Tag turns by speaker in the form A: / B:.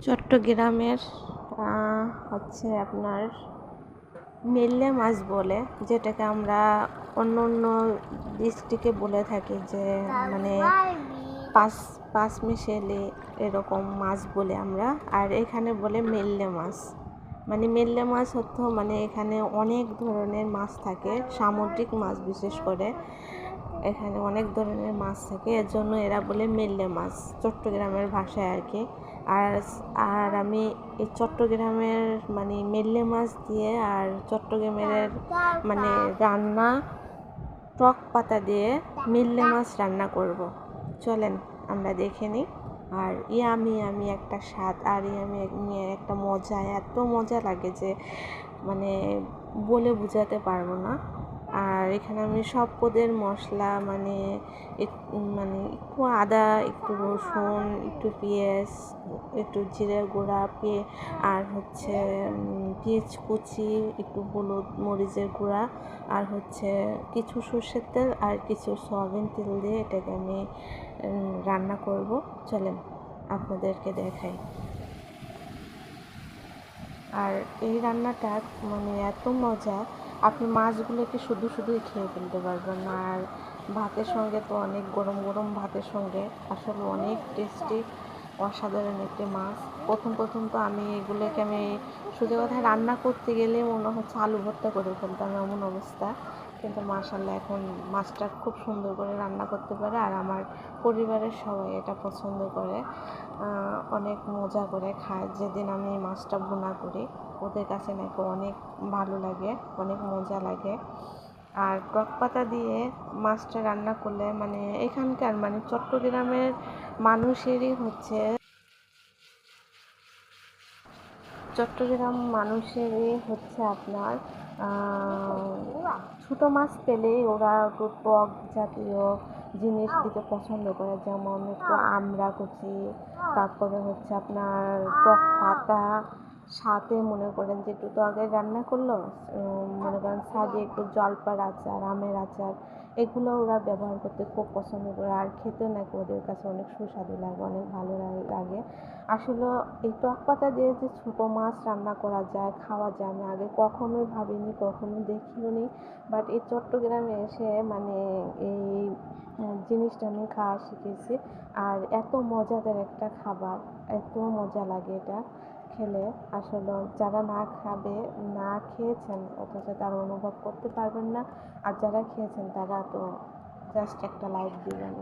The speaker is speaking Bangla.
A: চট্টগ্রামের হচ্ছে আপনার মেল্লে মাছ বলে, যেটাকে আমরা অন্য অন্য ডিস্ট্রিক্টে বলে থাকি যে মানে পাঁচ পাঁচ মিশেলি এরকম মাছ বলে আমরা, আর এখানে বলে মেল্লে মাছ। মানে মেল্লে মাছ হতো মানে এখানে অনেক ধরনের মাছ থাকে, সামুদ্রিক মাছ বিশেষ করে এখানে অনেক ধরনের মাছ থাকে, এর জন্য এরা বলে মেল্লে মাছ চট্টগ্রামের ভাষায় আর কি। আর আর আমি এই চট্টগ্রামের মানে মেল্লে মাছ দিয়ে আর চট্টগ্রামের মানে রান্না টক পাতা দিয়ে মেল্লে মাছ রান্না করব। চলেন আমরা দেখে নিই। আর আমি একটা স্বাদ, আর আমি একটা মজা, এত মজা লাগে যে মানে বলে বোঝাতে পারবো না। আর এখানে আমি সব পদের মশলা মানে একটু আদা, একটু রসুন, একটু পেঁয়াজ, একটু জিরে গুঁড়া, আর হচ্ছে পেঁয়াজ কুচি, একটু হলুদ মরিচের গুঁড়া, আর হচ্ছে কিছু সর্ষের তেল আর কিছু সয়াবিন তেল দিয়ে এটাকে আমি রান্না করব। চলেন আপনাদেরকে দেখাই। আর এই রান্নাটা মানে এত মজা, আপনি মাছগুলোকে শুধুই খেয়ে ফেলতে পারবেন না। আর ভাতের সঙ্গে তো অনেক গরম গরম ভাতের সঙ্গে আসলে অনেক টেস্টি, অসাধারণ একটি মাছ। প্রথম তো আমি এগুলোকে সোজা কথা রান্না করতে গেলে মনে হচ্ছে আলু ভর্তা করে ফেলতাম, এমন অবস্থা। কিন্তু মাশাআল্লাহ এখন মাছটা খুব সুন্দর করে রান্না করতে পারে, আর আমার পরিবারের সবাই এটা পছন্দ করে, অনেক মজা করে খায়। যেদিন আমি মাছটা ভুনা করি ওদের কাছে নাকি অনেক ভালো লাগে, অনেক মজা লাগে। আর টক পাতা দিয়ে মাছটা রান্না করলে মানে এখানকার মানে চট্টগ্রামের মানুষেরই হচ্ছে আপনার ছোটো মাছ পেলেই ওরা একটু টক জাতীয় জিনিস দিতে পছন্দ করে, যেমন একটু আমড়া কুচি, তারপরে হচ্ছে আপনার টক পাতা, সাথে মনে করেন যে একটু তরকারি রান্না করলো, মনে করেন সাথে একটু জলপার আচার, আমের আচার, এগুলো ওরা ব্যবহার করতে খুব পছন্দ করে। আর খেতে নাকি ওদের কাছে অনেক সুস্বাদু লাগে, অনেক ভালো লাগে। আসলে এই টক পাতা দিয়ে যে ছোটো মাছ রান্না করা যায়, খাওয়া যায়, আমি আগে কখনোই ভাবিনি, কখনো দেখিও নি। বাট এই চট্টগ্রামে এসে মানে এই জিনিসটা আমি খাওয়া শিখেছি। আর এত মজাদার একটা খাবার, এত মজা লাগে এটা খেলে। আসলে যারা না খেয়েছেন অথচ তারা অনুভব করতে পারবেন না, আর যারা খেয়েছেন তারা তো জাস্ট একটা লাইক দিবেন।